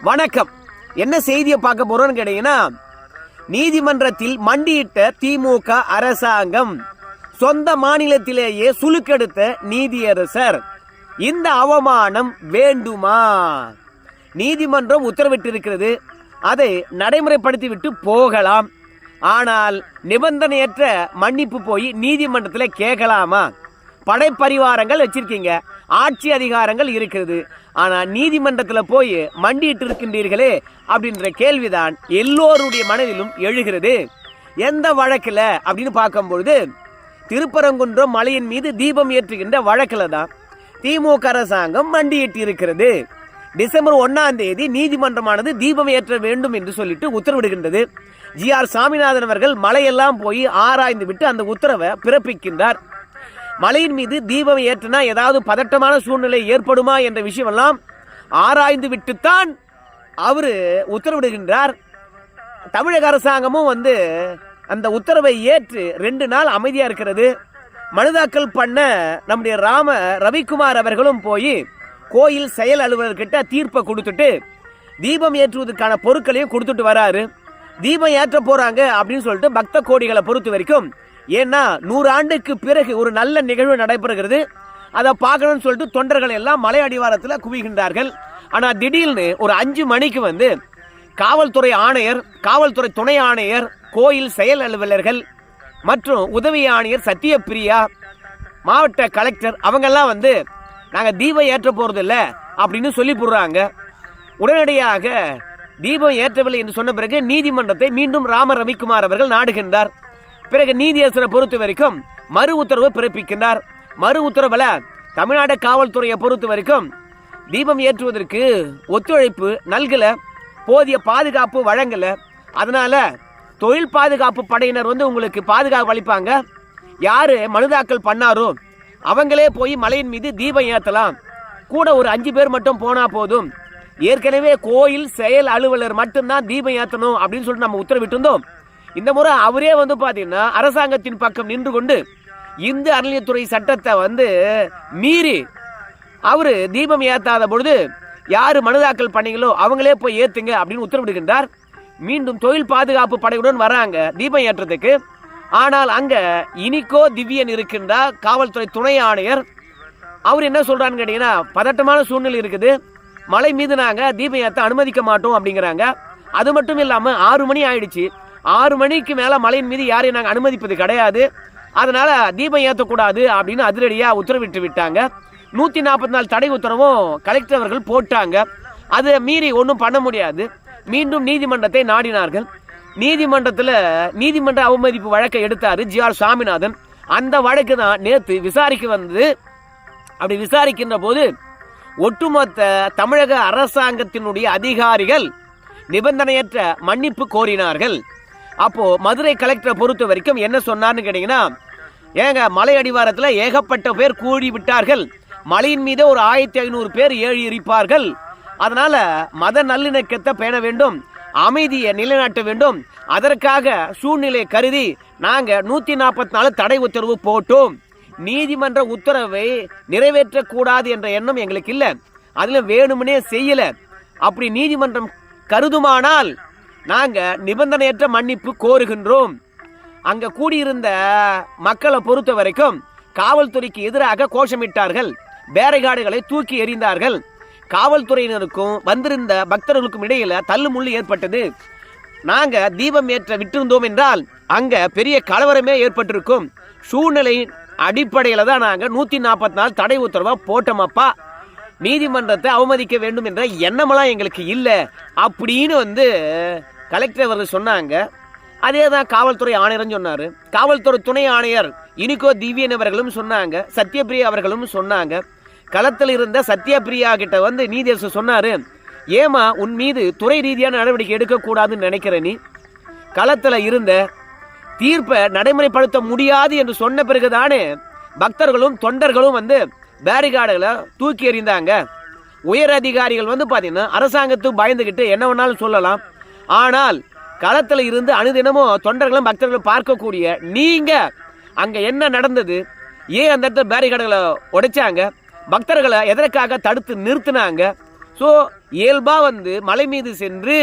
வணக்கம். என்ன செய்தியை பார்க்க போறோம்னு கேட்டீங்கன்னா, நீதிமன்றத்தில் மண்டியிட்ட திமுக அரசாங்கம், சொந்த மாநிலத்திலேயே சுலுக்கெடுத்த நீதியரசர், இந்த அவமானம் வேண்டுமா? நீதிமன்றம் உத்தரவிட்டிருக்கிறது, அதை நடைமுறைப்படுத்திவிட்டு போகலாம். ஆனால் நிபந்தனையற்ற மன்னிப்பு போய் நீதிமன்றத்தில் கேட்கலாமா? படைப்பரிவாரங்கள் வச்சிருக்கீங்க, ஆட்சி அதிகாரங்கள் இருக்கிறது, ஆனால் நீதிமன்றத்தில் போய் மண்டிட்டு இருக்கின்றீர்களே அப்படின்ற கேள்விதான் எல்லோருடைய மனதிலும் எழுகிறது. எந்த வழக்கில் அப்படின்னு பார்க்கும்பொழுது, திருப்பரங்குன்றம் மலையின் மீது தீபம் ஏற்றுகின்ற வழக்கில் தான் திமுக அரசாங்கம் மண்டியிட்டு இருக்கிறது. டிசம்பர் 1ஆம் தேதி நீதிமன்றமானது தீபம் ஏற்ற வேண்டும் என்று சொல்லிட்டு உத்தரவிடுகின்றது. ஜி.ஆர். சாமிநாதன் அவர்கள் மலையெல்லாம் போய் ஆராய்ந்து விட்டு அந்த உத்தரவை பிறப்பிக்கின்றார். மலையின் மீது தீபம் ஏற்றினா ஏதாவது பதட்டமான சூழ்நிலை ஏற்படுமா என்ற விஷயம் எல்லாம் ஆராய்ந்து விட்டுத்தான் அவர் உத்தரவிடுகின்றார். தமிழக அரசாங்கமும் அந்த உத்தரவை ஏற்று 2 நாள் அமைதியா இருக்கிறது. மனுதாக்கல் பண்ண நம்முடைய ரவிக்குமார் அவர்களும் போய் கோயில் செயல் அலுவலர்கிட்ட தீர்ப்பை கொடுத்துட்டு தீபம் ஏற்றுவதற்கான பொருட்களையும் கொடுத்துட்டு வராரு. தீபம் ஏற்ற போறாங்க அப்படின்னு சொல்லிட்டு பக்த கோடிகளை பொறுத்த வரைக்கும், ஏன்னா 100 ஆண்டுக்கு பிறகு ஒரு நல்ல நிகழ்வு நடைபெறுகிறது, அதை பார்க்கணும்னு சொல்லிட்டு தொண்டர்கள் எல்லாம் மலை அடிவாரத்தில் குவிகின்றார்கள். ஆனால் திடீர்னு ஒரு 5 மணிக்கு காவல்துறை ஆணையர், காவல்துறை துணை ஆணையர், கோயில் செயல் அலுவலர்கள் மற்றும் உதவி ஆணையர் சத்யபிரியா, மாவட்ட கலெக்டர் அவங்கெல்லாம் நாங்கள் தீபம் ஏற்ற போறது இல்லை அப்படின்னு சொல்லி போடுறாங்க. உடனடியாக தீபம் ஏற்றவில்லை என்று சொன்ன பிறகு நீதிமன்றத்தை மீண்டும் ரவிக்குமார் அவர்கள் நாடுகின்றார். பிறகு நீதியரசரை பொறுத்த வரைக்கும் மறு உத்தரவு பிறப்பிக்கின்றார். மறு உத்தரவில் தமிழ்நாடு காவல்துறையை பொறுத்த வரைக்கும் தீபம் ஏற்றுவதற்கு ஒத்துழைப்பு நல்கல, போதிய பாதுகாப்பு வழங்கல, அதனால தொழில் பாதுகாப்பு படையினர் உங்களுக்கு பாதுகாப்பு அளிப்பாங்க. யாரு மனுதாக்கல் பண்ணாரோ அவங்களே போய் மலையின் மீது தீபம் ஏற்றலாம், கூட ஒரு 5 பேர் மட்டும் போனா போதும். ஏற்கனவே கோயில் செயல் அலுவலர் மட்டும்தான் தீபம் ஏற்றணும் அப்படின்னு சொல்லிட்டு நம்ம உத்தரவிட்டு இருந்தோம். இந்த முறை அவரே பாத்தீங்கன்னா அரசாங்கத்தின் பக்கம் நின்று கொண்டு இந்து அறநிலையத்துறை சட்டத்தை மீறி அவரு தீபம் ஏத்தாத பொழுது யாரு மனுதாக்கல் பண்ணீங்களோ அவங்களே போய் ஏத்துங்க அப்படின்னு உத்தரவிடுகின்றார். மீண்டும் தொழில் பாதுகாப்பு படையுடன் வராங்க தீபம் ஏற்றத்துக்கு. ஆனால் அங்க இனிகோ திவ்யன் இருக்கின்றார் காவல்துறை துணை ஆணையர். அவர் என்ன சொல்றான்னு கேட்டீங்கன்னா, பதட்டமான சூழ்நிலை இருக்குது, மலை மீது நாங்க தீபம் ஏற்ற அனுமதிக்க மாட்டோம் அப்படிங்கிறாங்க. அது மட்டும் இல்லாம 6 மணி ஆயிடுச்சு, 6 மணிக்கு மேல மலையின் மீது யாரையும் நாங்கள் அனுமதிப்பது கிடையாது, அதனால தீபம் ஏற்றக்கூடாது அப்படின்னு அதிரடியா உத்தரவிட்டு விட்டாங்க. 144 தடை உத்தரவும் கலெக்டர் அவர்கள் போட்டாங்க. அதை மீறி ஒன்றும் பண்ண முடியாது. மீண்டும் நீதிமன்றத்தை நாடினார்கள். நீதிமன்றத்தில் நீதிமன்ற அவமதிப்பு வழக்கை எடுத்தாரு ஜி.ஆர். சாமிநாதன். அந்த வழக்கு தான் நேற்று விசாரிக்க வந்தது. அப்படி விசாரிக்கின்ற போது ஒட்டுமொத்த தமிழக அரசாங்கத்தினுடைய அதிகாரிகள் நிபந்தனையற்ற மன்னிப்பு கோரினார்கள். அப்போ மதுரை கலெக்டரை பொறுத்த வரைக்கும் என்ன சொன்னார்னு கேட்டீங்கன்னா, ஏங்க மலை அடிவாரத்தில் ஏகப்பட்ட பேர் கூடி விட்டார்கள், மலையின் மீது ஒரு 1500 பேர் ஏறி இருப்பார்கள், அதனால மத நல்லிணக்கத்தை பேண வேண்டும், அமைதியை நிலைநாட்ட வேண்டும், அதற்காக சூழ்நிலை கருதி நாங்க 144 தடை உத்தரவு போட்டோம். நீதிமன்ற உத்தரவை நிறைவேற்றக்கூடாது என்ற எண்ணம் எங்களுக்கு இல்லை, அதுல வேணும்னே செய்யல. அப்படி நீதிமன்றம் கருதுமானால் நாங்க நிபந்தனையற்ற மன்னிப்பு கோருகின்றோம். அங்க கூடியிருந்த மக்களை பொறுத்த வரைக்கும் காவல்துறைக்கு எதிராக கோஷமிட்டார்கள், பேரிகார்டுகளை தூக்கி எறிந்தார்கள். காவல்துறையினருக்கும் வந்திருந்த பக்தர்களுக்கும் இடையில தள்ளுமுள்ளு ஏற்பட்டது. நாங்க தீபம் ஏற்ற விட்டிருந்தோம் என்றால் அங்க பெரிய கலவரமே ஏற்பட்டிருக்கும். சூழ்நிலை அடிப்படையில தான் நாங்க 144 தடை உத்தரவா போட்டோமப்பா, நீதிமன்றத்தை அவமதிக்க வேண்டும் என்ற எண்ணமெல்லாம் எங்களுக்கு இல்லை அப்படின்னு கலெக்டர் அவர்கள் சொன்னாங்க. அதே தான் காவல்துறை ஆணையரும் சொன்னாரு. காவல்துறை துணை ஆணையர் இனிகோ திவ்யன் அவர்களும் சொன்னாங்க, சத்யபிரியா அவர்களும் சொன்னாங்க. களத்தில் இருந்த சத்யபிரியா கிட்ட நீதியரசர் சொன்னாரு, ஏமா உன் மீது துறை ரீதியான நடவடிக்கை எடுக்கக்கூடாதுன்னு நினைக்கிற, நீ களத்தில் இருந்த தீர்ப்பை நடைமுறைப்படுத்த முடியாது என்று சொன்ன பிறகுதானே பக்தர்களும் தொண்டர்களும் பேரிகார்டுகளை தூக்கி எறிந்தாங்க. உயர் அதிகாரிகள் பாத்தீங்கன்னா அரசாங்கத்துக்கு பயந்துகிட்டு என்ன வேணாலும் சொல்லலாம், ஆனால் களத்தில் இருந்து அனுதினமும் தொண்டர்களும் பக்தர்களும் பார்க்கக்கூடிய நீங்க அங்க என்ன நடந்தது, ஏன் அந்த இடத்துல பேரிகார்டுகளை உடைச்சாங்க, பக்தர்களை எதற்காக தடுத்து நிறுத்தினாங்க? ஸோ இயல்பா மலை மீது சென்று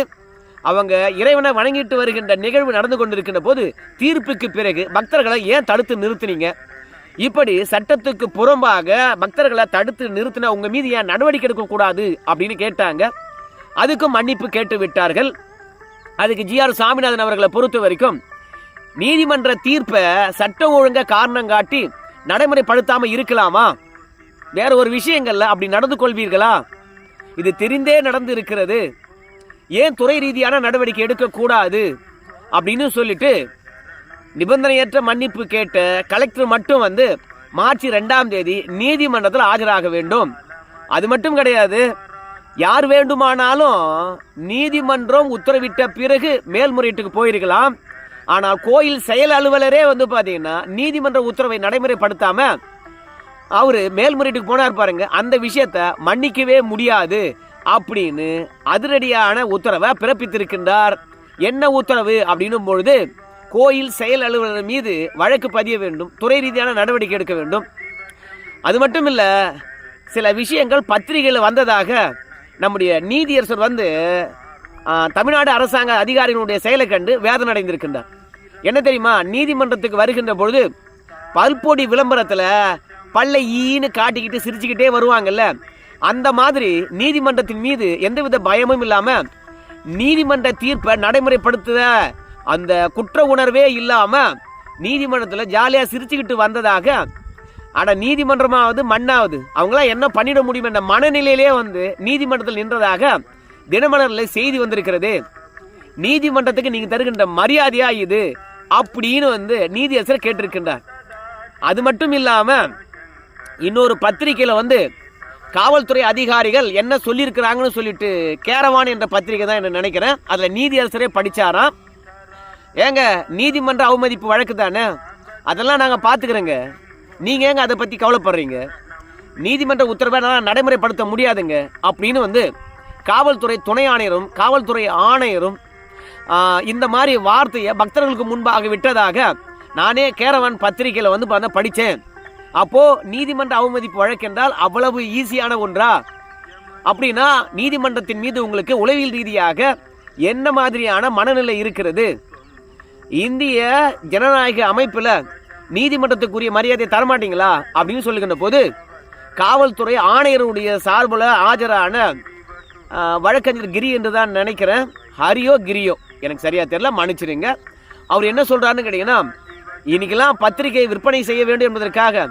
அவங்க இறைவனை வணங்கிட்டு வருகின்ற நிகழ்வு நடந்து கொண்டிருக்கின்ற போது தீர்ப்புக்கு பிறகு பக்தர்களை ஏன் தடுத்து நிறுத்தினீங்க? இப்படி சட்டத்துக்கு புறம்பாக பக்தர்களை தடுத்து நிறுத்தின உங்க மீது ஏன் நடவடிக்கை எடுக்க கூடாது அப்படின்னு கேட்டாங்க. அதுக்கும் மன்னிப்பு கேட்டு விட்டார்கள். அதுக்கு ஜி.ஆர். சாமிநாதன் அவர்களை பொறுத்த வரைக்கும் நீதிமன்ற தீர்ப்பை சட்டம் ஒழுங்க காரணம் காட்டி நடைமுறைப்படுத்தாம இருக்கலாமா? வேற ஒரு விஷயங்கள்ல அப்படி நடந்து கொள்வீர்களா? இது தெரிந்தே நடந்து இருக்கிறது, ஏன் துறை ரீதியான நடவடிக்கை எடுக்க கூடாது அப்படின்னு சொல்லிட்டு நிபந்தனையற்ற மன்னிப்பு கேட்ட கலெக்டர் மட்டும் மார்ச் 2ஆம் தேதி நீதிமன்றத்தில் ஆஜராக வேண்டும். அது மட்டும் கிடையாது, யார் வேண்டுமானாலும் நீதிமன்றம் உத்தரவிட்ட பிறகு மேல்முறையீட்டுக்கு போயிருக்கலாம். ஆனால் கோயில் செயல் அலுவலரே பாத்தீங்கன்னா நீதிமன்ற உத்தரவை நடைமுறைப்படுத்தாம அவரு மேல்முறையீட்டுக்கு போனார் பாருங்க, அந்த விஷயத்தை மன்னிக்கவே முடியாது அப்படின்னு அதிரடியான உத்தரவை பிறப்பித்திருக்கின்றார். என்ன உத்தரவு அப்படின்னும் பொழுது கோயில் செயல் அலுவலர் மீது வழக்கு பதிய வேண்டும், துறை ரீதியான நடவடிக்கை எடுக்க வேண்டும். அது மட்டும் இல்ல, சில விஷயங்கள் பத்திரிகையில் வந்ததாக நம்முடைய நீதியரசர் தமிழ்நாடு அரசாங்க அதிகாரிகளுடைய செயலை கண்டு வேதனை அடைந்திருக்கின்றார். என்ன தெரியுமா, நீதிமன்றத்துக்கு வருகின்ற பொழுது பல்பொடி விளம்பரத்தில் பல்லை ஈன்னு காட்டிக்கிட்டு சிரிச்சுக்கிட்டே வருவாங்கல்ல, அந்த மாதிரி நீதிமன்றத்தின் மீது எந்தவித பயமும் இல்லாம நீதிமன்ற தீர்ப்பை நடைமுறைப்படுத்துத அந்த குற்ற உணர்வே இல்லாம நீதிமன்றத்தில் ஜாலியா சிரிச்சுக்கிட்டு வந்ததாக, ஆனா நீதிமன்றமாவது மண்ணாவது அவங்களாம் என்ன பண்ணிட முடியும் என்ற மனநிலையிலே நீதிமன்றத்தில் நின்றதாக தினமலர்ல செய்தி வந்திருக்கிறது. நீதிமன்றத்துக்கு நீங்க தருகின்ற மரியாதையா இது அப்படின்னு நீதியரசர் கேட்டிருக்கின்றார். அது மட்டும் இல்லாம இன்னொரு பத்திரிகையில காவல்துறை அதிகாரிகள் என்ன சொல்லியிருக்கிறாங்கன்னு சொல்லிட்டு கேரவான் என்ற பத்திரிகை தான் என்ன நினைக்கிறேன், அதுல நீதியரசரே படிச்சாராம். ஏங்க, நீதிமன்ற அவமதிப்பு வழக்கு தானே, அதெல்லாம் நாங்க பாத்துக்கிறோங்க, நீங்க ஏங்க அதை பத்தி கவலைப்படுறீங்க? நீதிமன்ற உத்தரவை நடைமுறைப்படுத்த முடியாதுங்க அப்படின்னு காவல்துறை துணை ஆணையரும் காவல்துறை ஆணையரும் இந்த மாதிரி வார்த்தையை பக்தர்களுக்கு முன்பாக விட்டதாக நானே கேரவான் பத்திரிகையில படிச்சேன். அப்போ நீதிமன்ற அவமதிப்பு வழக்கு என்றால் அவ்வளவு ஈஸியான ஒன்றா? அப்படின்னா நீதிமன்றத்தின் மீது உங்களுக்கு உளவியல் ரீதியாக என்ன மாதிரியான மனநிலை இருக்கிறது? இந்திய ஜனநாயக அமைப்புல நீதிமன்றத்துக்குரிய மரியாதை தரமாட்டீங்களா அப்படின்னு சொல்லுகின்ற போது காவல்துறை ஆணையருடைய சார்பில் ஆஜரான வழக்கறிஞர் கிரி என்று தான் நினைக்கிறேன், ஹரியோ கிரியோ எனக்கு சரியா தெரியல, மன்னிச்சிருங்க. அவர் என்ன சொல்றாருன்னு கேட்டீங்கன்னா, இன்னைக்கெல்லாம் பத்திரிகை விற்பனை செய்ய வேண்டும் என்பதற்காக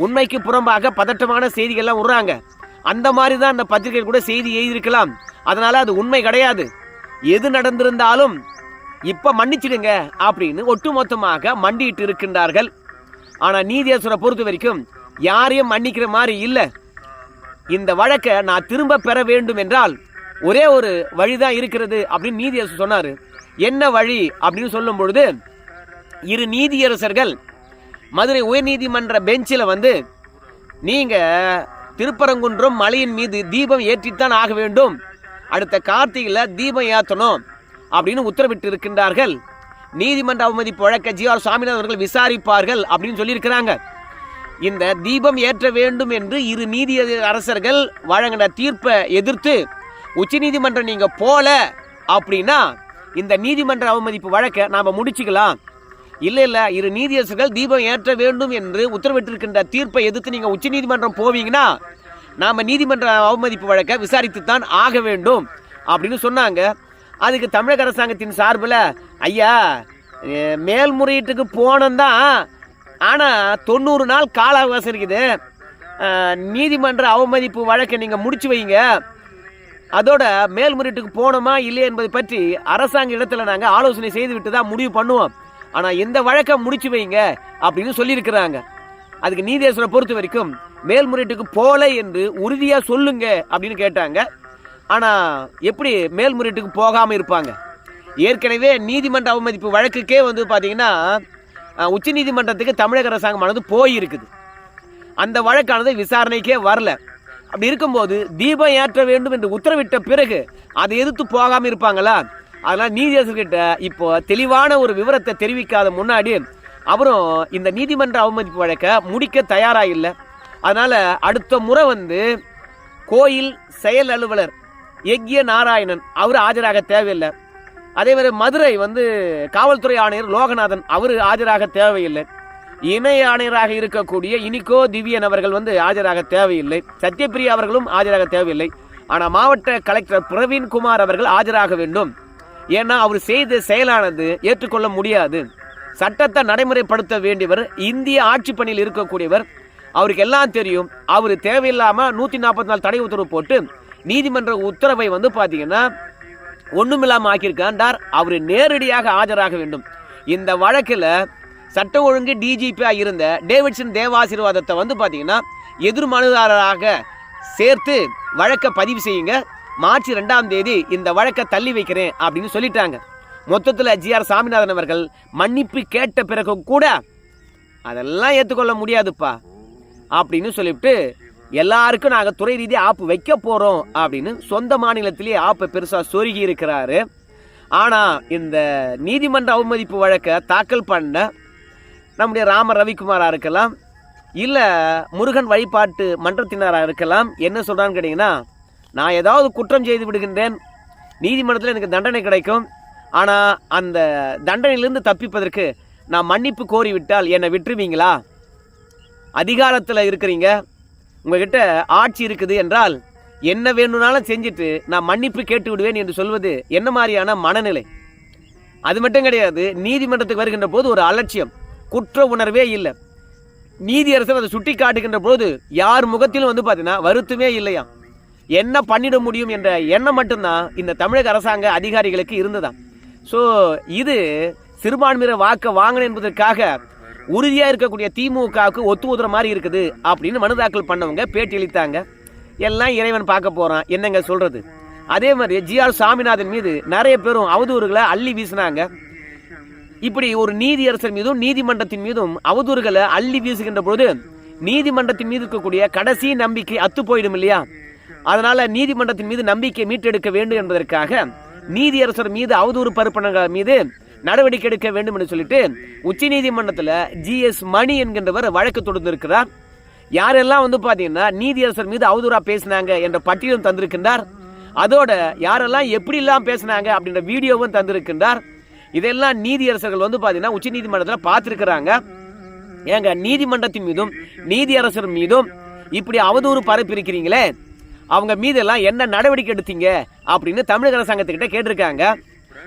உண்மைக்கு புறம்பாக பதட்டமான செய்திகள்லாம் விடுறாங்க. அந்த மாதிரி தான் அந்த பத்திரிகை கூட செய்தி எழுதியிருக்கலாம், அதனால அது உண்மை கிடையாது, எது நடந்திருந்தாலும் இப்ப மன்னிச்சிடுங்க அப்படின்னு ஒட்டுமொத்தமாக மண்டிட்டு இருக்கின்றார்கள். ஆனா நீதியரசரை பொறுத்த வரைக்கும் யாரையும் மன்னிக்கிற மாதிரி இல்லை. இந்த வழக்கை நான் திரும்ப பெற வேண்டும் என்றால் ஒரே ஒரு வழிதான் இருக்கிறது அப்படின்னு நீதியரசர் சொன்னாரு. என்ன வழி அப்படின்னு சொல்லும் பொழுது, இரு நீதியரசர்கள் மதுரை உயர்நீதிமன்ற பெஞ்சில் நீங்க திருப்பரங்குன்றம் மலையின் மீது தீபம் ஏற்றித்தான் ஆக வேண்டும், அடுத்த கார்த்திகையில தீபம் ஏற்றணும் அப்படின்னு உத்தரவிட்டு இருக்கின்றார்கள். நீதிமன்ற அவமதிப்பு வழக்க ஜி.ஆர். சாமிநாதன் அவர்கள் விசாரிப்பார்கள் அப்படின்னு சொல்லியிருக்கிறாங்க. இந்த தீபம் ஏற்ற வேண்டும் என்று இரு நீதி அரசர்கள் வழங்கின தீர்ப்பை எதிர்த்து உச்ச நீதிமன்றம் நீங்க போல அப்படின்னா இந்த நீதிமன்ற அவமதிப்பு வழக்க நாம முடிச்சுக்கலாம். இல்ல இரு நீதியரசர்கள் தீபம் ஏற்ற வேண்டும் என்று உத்தரவிட்டிருக்கின்ற தீர்ப்பை எதிர்த்து நீங்க உச்ச நீதிமன்றம் போவீங்கன்னா நாம நீதிமன்ற அவமதிப்பு வழக்க விசாரித்துத்தான் ஆக வேண்டும் அப்படின்னு சொன்னாங்க. அதுக்கு தமிழக அரசாங்கத்தின் சார்பில், ஐயா மேல்முறையீட்டுக்கு போனதான், ஆனா 90 நாள் கால அவகாசம் இருக்குது, நீதிமன்ற அவமதிப்பு வழக்கை நீங்க முடிச்சு வைங்க, அதோட மேல்முறையீட்டுக்கு போனோமா இல்லையா என்பதை பற்றி அரசாங்க இடத்துல நாங்க ஆலோசனை செய்துவிட்டு தான் முடிவு பண்ணுவோம், ஆனா இந்த வழக்கை முடிச்சு வைங்க அப்படின்னு சொல்லியிருக்கிறாங்க. அதுக்கு நீதியரசரை பொறுத்த வரைக்கும் மேல்முறையீட்டுக்கு போல என்று உறுதியா சொல்லுங்க அப்படின்னு கேட்டாங்க. ஆனா எப்படி மேல்முறையீட்டுக்கு போகாம இருப்பாங்க? ஏற்கனவே நீதிமன்ற அவமதிப்பு வழக்குக்கே பாத்தீங்கன்னா உச்ச நீதிமன்றத்துக்கு தமிழக அரசாங்கமானது போயிருக்குது, அந்த வழக்கானது விசாரணைக்கே வரல. அப்படி இருக்கும்போது தீபம் ஏற்ற வேண்டும் என்று உத்தரவிட்ட பிறகு அதை எதிர்த்து போகாம இருப்பாங்களா? அதனால நீதியரசர்கிட்ட இப்போ தெளிவான ஒரு விவரத்தை தெரிவிக்காத முன்னாடி அவரும் இந்த நீதிமன்ற அவமதிப்பு வழக்க முடிக்க தயாரா இல்லை. அதனால அடுத்த முறை கோயில் செயல் அலுவலர் யக்ய நாராயணன் அவர் ஆஜராக தேவையில்லை. அதே மாதிரி மதுரை காவல்துறை ஆணையர் லோகநாதன் அவர் ஆஜராக தேவையில்லை. இணை ஆணையராக இருக்கக்கூடிய இனிகோ திவ்யன் அவர்கள் ஆஜராக தேவையில்லை. சத்யபிரியா அவர்களும் ஆஜராக தேவையில்லை. ஆனால் மாவட்ட கலெக்டர் பிரவீன்குமார் அவர்கள் ஆஜராக வேண்டும். ஏன்னா அவர் செய்த செயலானது ஏற்றுக்கொள்ள முடியாது. சட்டத்தை நடைமுறைப்படுத்த வேண்டியவர், இந்திய ஆட்சி பணியில் இருக்கக்கூடியவர், அவருக்கு எல்லாம் தெரியும். அவர் தேவையில்லாமல் 144 தடை உத்தரவு போட்டு நீதிமன்ற உத்தரவை பார்த்தீங்கன்னா ஒன்றுமில்லாமல் ஆக்கியிருக்காண்டார். அவர் நேரடியாக ஆஜராக வேண்டும். இந்த வழக்கில் சட்ட ஒழுங்கு டிஜிபியாக இருந்த டேவிட்சன் தேவாசீர்வாதத்தை பார்த்தீங்கன்னா எதிர் மனுதாரராக சேர்த்து வழக்கை பதிவு செய்யுங்க. மார்ச் 2ஆம் தேதி இந்த வழக்கை தள்ளி வைக்கிறேன் அப்படின்னு சொல்லிட்டாங்க. மொத்தத்தில் GR சாமிநாதன் அவர்கள் மன்னிப்பு கேட்ட பிறகு கூட அதெல்லாம் ஏற்றுக்கொள்ள முடியாதுப்பா அப்படின்னு சொல்லிவிட்டு எல்லாருக்கும் நாங்கள் துறை ரீதியாக ஆப்பு வைக்க போகிறோம் அப்படின்னு சொந்த மாநிலத்திலேயே ஆப்பை பெருசாக சொருகி இருக்கிறாரு. ஆனால் இந்த நீதிமன்ற அவமதிப்பு வழக்கை தாக்கல் பண்ண நம்முடைய ராம ரவிக்குமாராக இருக்கலாம், இல்லை முருகன் வழிபாட்டு மன்றத்தினராக இருக்கலாம், என்ன சொல்கிறான்னு கேட்டிங்கன்னா, நான் ஏதாவது குற்றம் செய்து விடுகின்றேன், நீதிமன்றத்தில் எனக்கு தண்டனை கிடைக்கும், ஆனால் அந்த தண்டனையிலிருந்து தப்பிப்பதற்கு நான் மன்னிப்பு கோரிவிட்டால் என்னை விட்டுருவீங்களா? அதிகாரத்தில் இருக்கிறீங்க, உங்ககிட்ட ஆட்சி இருக்குது என்றால் என்ன வேணும்னாலும் செஞ்சுட்டு நான் மன்னிப்பு கேட்டு விடுவேன் என்று சொல்வது என்ன மாதிரியான மனநிலை? அது மட்டும் கிடையாது, நீதிமன்றத்துக்கு வருகின்ற போது ஒரு அலட்சியம், குற்ற உணர்வே இல்லை. நீதியரசர் அதை சுட்டி காட்டுகின்ற போது யார் முகத்திலும் பார்த்தீங்கன்னா வருத்தமே இல்லையா. என்ன பண்ணிட முடியும் என்ற எண்ணம் மட்டும்தான் இந்த தமிழக அரசாங்க அதிகாரிகளுக்கு இருந்ததா. ஸோ இது சிறுபான்மையினர் வாக்க வாங்கணும் என்பதற்காக உறுதியாக இருக்கக்கூடிய திமுகவுக்கு ஒத்து ஊதுற மாதிரி இருக்குது அப்படின்னு மனு தாக்கல் பண்ணவங்க பேட்டி அளித்தாங்க. எல்லாம் இறைவன் பார்க்க போகிறான், என்னங்க சொல்கிறது. அதே மாதிரி GR சாமிநாதன் மீது நிறைய பேரும் அவதூறுகளை அள்ளி வீசினாங்க. இப்படி ஒரு நீதியரசர் மீதும் நீதிமன்றத்தின் மீதும் அவதூறுகளை அள்ளி வீசுகின்ற பொழுது நீதிமன்றத்தின் மீது இருக்கக்கூடிய கடைசி நம்பிக்கை அத்து போயிடும் இல்லையா. அதனால நீதிமன்றத்தின் மீது நம்பிக்கை மீட்டெடுக்க வேண்டும் என்பதற்காக நீதியரசர் மீது அவதூறு பரப்புனர்கள் மீது நடவடிக்கை எடுக்க வேண்டும் என்று சொல்லிட்டு உச்ச நீதிமன்றத்தில் GS மணி என்கின்றவர் வழக்கு தொடர்ந்திருக்கிறார். யாரெல்லாம் பார்த்தீங்கன்னா நீதியரசர் மீது அவதூறா பேசினாங்க என்ற பட்டியலும் தந்திருக்கின்றார். அதோட யாரெல்லாம் எப்படிலாம் பேசினாங்க அப்படின்ற வீடியோவும் தந்திருக்கின்றார். இதெல்லாம் நீதியரசர்கள் பார்த்தீங்கன்னா உச்ச நீதிமன்றத்தில் பார்த்துருக்கிறாங்க. ஏங்க, நீதிமன்றத்தின் மீதும் நீதியரசர் மீதும் இப்படி அவதூறு பரப்பியிருக்கிறீங்களே, அவங்க மீதெல்லாம் என்ன நடவடிக்கை எடுத்தீங்க அப்படின்னு தமிழக அரசாங்கத்துக்கிட்ட கேட்டிருக்காங்க.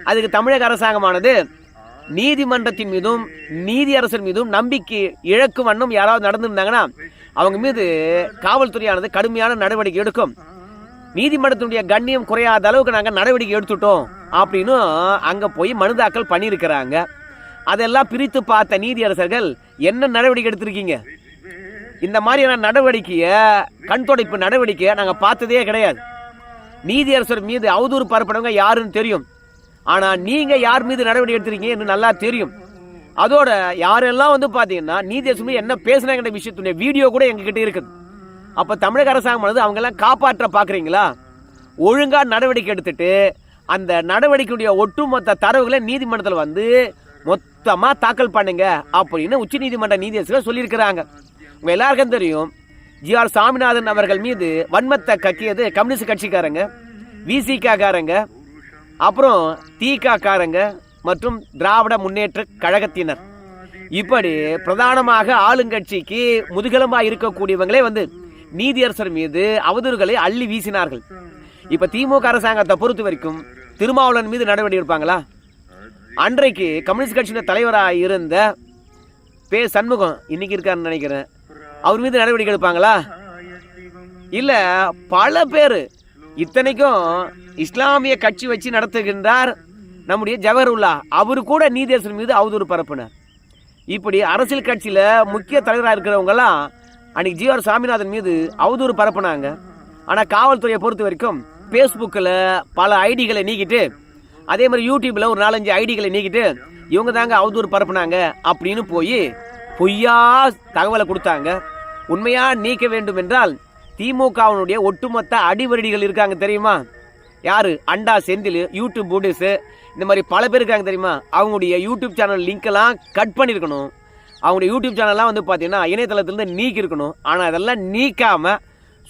அதுக்கு தமிழக அரசாங்கமானது நீதிமன்றத்தின் மீதும் நீதியரசர் மீதும் நம்பிக்கை இழக்கும் வண்ணம் யாராவது நடந்திருந்தாங்கன்னா அவங்க மீது காவல்துறையானது கடுமையான நடவடிக்கை எடுக்கும். நீதிமன்றத்தினுடைய கண்ணியம் குறையாத அளவுக்கு நாங்கள் நடவடிக்கை எடுத்துட்டோம் அப்படின்னு அங்கே போய் மனு தாக்கல் பண்ணியிருக்கிறாங்க. அதெல்லாம் பிரித்து பார்த்த நீதியரசர்கள் என்ன நடவடிக்கை எடுத்திருக்கீங்க? இந்த மாதிரியான நடவடிக்கையை, கண் துடைப்பு நடவடிக்கையை நாங்கள் பார்த்ததே கிடையாது. நீதியரசர் மீது அவதூறு பரப்படவங்க யாருன்னு தெரியும், ஆனால் நீங்கள் யார் மீது நடவடிக்கை எடுத்திருக்கீங்க என்று நல்லா தெரியும். அதோட யாரெல்லாம் பார்த்தீங்கன்னா நீதியரசர் மீது என்ன பேசுனாங்கிற விஷயத்துடைய வீடியோ கூட எங்ககிட்ட இருக்குது. அப்போ தமிழக அரசாங்கம் அவங்கெல்லாம் காப்பாற்ற பார்க்குறீங்களா? ஒழுங்காக நடவடிக்கை எடுத்துட்டு அந்த நடவடிக்கையுடைய ஒட்டுமொத்த தரவுகளை நீதிமன்றத்தில் மொத்தமாக தாக்கல் பண்ணுங்க அப்படின்னு உச்ச நீதிமன்ற நீதியரசர்கள் சொல்லியிருக்கிறாங்க. உங்கள் எல்லாருக்கும் தெரியும், GR சாமிநாதன் அவர்கள் மீது வன்மத்தை கக்கியது கம்யூனிஸ்ட் கட்சிக்காரங்க, VCK-காரங்க, அப்புறம் TK-காரங்க மற்றும் திராவிட முன்னேற்ற கழகத்தினர். இப்படி பிரதானமாக ஆளுங்கட்சிக்கு முதுகலமாக இருக்கக்கூடியவங்களே நீதியரசர் மீது அவதூறுகளை அள்ளி வீசினார்கள். இப்ப திமுக அரசாங்கத்தை பொறுத்த வரைக்கும் திருமாவளவன் மீது நடவடிக்கை எடுப்பாங்களா? அன்றைக்கு கம்யூனிஸ்ட் கட்சியின் தலைவராக இருந்த சண்முகம், இன்னைக்கு இருக்காருன்னு நினைக்கிறேன், அவர் மீது நடவடிக்கை எடுப்பாங்களா? இல்ல பல பேர், இத்தனைக்கும் இஸ்லாமிய கட்சி வச்சு நடத்துகின்றார் நம்முடைய ஜவஹர்லா, அவரு கூட நீதியரசர் மீது அவதூறு பரப்பினார். இப்படி அரசியல் கட்சியில முக்கிய தலைவராக இருக்கிறவங்கலாம் அன்னைக்கு GR சாமிநாதன் மீது அவதூறு பரப்புனாங்க. ஆனால் காவல்துறையை பொறுத்த வரைக்கும் ஃபேஸ்புக்கில் பல ஐடிகளை நீக்கிட்டு, அதே மாதிரி யூடியூப்பில் ஒரு 4-5 ஐடிகளை நீக்கிட்டு இவங்க தாங்க அவதூறு பரப்புனாங்க அப்படின்னு போய் பொய்யா தகவலை கொடுத்தாங்க. உண்மையாக நீக்க வேண்டும் என்றால் திமுகவினுடைய ஒட்டுமொத்த அடிவருடிகள் இருக்காங்க தெரியுமா? யாரு? அண்டா செந்தில், யூடியூப் பூடிஸு, இந்த மாதிரி பல பேர் இருக்காங்க தெரியுமா? அவங்களுடைய யூடியூப் சேனல் லிங்க்கெல்லாம் கட் பண்ணியிருக்கணும். அவங்களுடைய யூடியூப் சேனல்லாம் பார்த்தீங்கன்னா இணையதளத்திலேருந்து நீக்கியிருக்கணும். ஆனால் அதெல்லாம் நீக்காமல்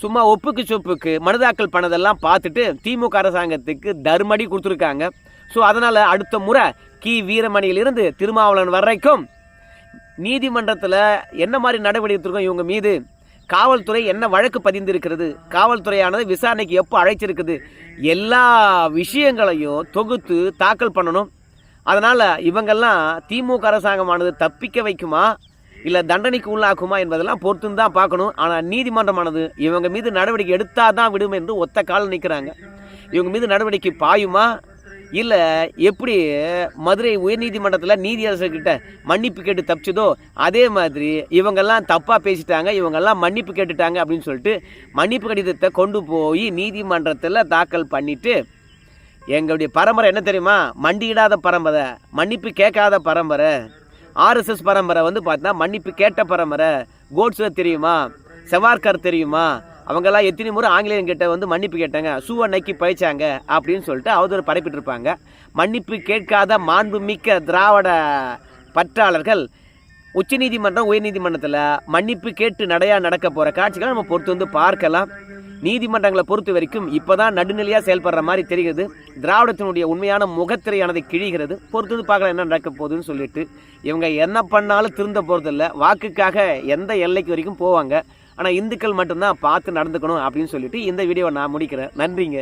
சும்மா ஒப்புக்கு சொப்புக்கு மனுதாக்கல் பண்ணதெல்லாம் பார்த்துட்டு திமுக அரசாங்கத்துக்கு தர்மடி கொடுத்துருக்காங்க. ஸோ அதனால் அடுத்த முறை வீரமணியிலிருந்து திருமாவளவன் வரைக்கும் நீதிமன்றத்தில் என்ன மாதிரி நடவடிக்கை எடுத்திருக்கோம் இவங்க மீது, காவல்துறை என்ன வழக்கு பதிந்திருக்கிறது, காவல்துறையானது விசாரணைக்கு எப்போ அழைச்சிருக்குது, எல்லா விஷயங்களையும் தொகுத்து தாக்கல் பண்ணணும். அதனால் இவங்கெல்லாம் திமுக அரசாங்கமானது தப்பிக்க வைக்குமா இல்லை தண்டனைக்கு உள்ளாக்குமா என்பதெல்லாம் பொறுத்து தான் பார்க்கணும். ஆனால் நீதிமன்றமானது இவங்க மீது நடவடிக்கை எடுத்தால் தான் விடும் என்று ஒத்த காலம் நிற்கிறாங்க. இவங்க மீது நடவடிக்கை பாயுமா இல்லை எப்படி மதுரை உயர்நீதிமன்றத்தில் நீதியரசர்கிட்ட மன்னிப்பு கேட்டு தப்பிச்சதோ அதே மாதிரி இவங்கெல்லாம் தப்பாக பேசிட்டாங்க, இவங்கெல்லாம் மன்னிப்பு கேட்டுட்டாங்க அப்படின்னு சொல்லிட்டு மன்னிப்பு கடிதத்தை கொண்டு போய் நீதிமன்றத்தில் தாக்கல் பண்ணிவிட்டு, எங்களுடைய பரம்பரை என்ன தெரியுமா, மண்டியிடாத பரம்பரை, மன்னிப்பு கேட்காத பரம்பரை. ஆர்எஸ்எஸ் பரம்பரை வந்து பார்த்தா மன்னிப்பு கேட்ட பரம்பரை. கோட்ஸே தெரியுமா, செவார்கர் தெரியுமா, அவங்கெல்லாம் எத்தனை முறை ஆங்கிலேயர்கிட்ட வந்து மன்னிப்பு கேட்டாங்க, சூவை நக்கி பழிச்சாங்க அப்படின்னு சொல்லிட்டு அவதூறு படைப்பிட்டு இருப்பாங்க. மன்னிப்பு கேட்காத மாண்புமிக்க திராவிட பற்றாளர்கள் உச்சநீதிமன்றம் உயர்நீதிமன்றத்தில் மன்னிப்பு கேட்டு நடக்க போகிற காட்சிகளை நம்ம பொறுத்து வந்து பார்க்கலாம். நீதிமன்றங்களை பொறுத்த வரைக்கும் இப்போ தான் நடுநிலையாக செயல்படுற மாதிரி தெரிகிறது. திராவிடத்தினுடைய உண்மையான முகத்திரையானது கிழிகிறது. பொறுத்து வந்து பார்க்கலாம் என்ன நடக்க போகுதுன்னு சொல்லிட்டு. இவங்க என்ன பண்ணாலும் திருந்த போகிறதில்ல, வாக்குக்காக எந்த எல்லைக்கு வரைக்கும் போவாங்க. ஆனால் இந்துக்கள் மட்டும்தான் பார்த்து நடந்துக்கணும் அப்படின்னு சொல்லிட்டு இந்த வீடியோவை நான் முடிக்கிறேன். நன்றிங்க.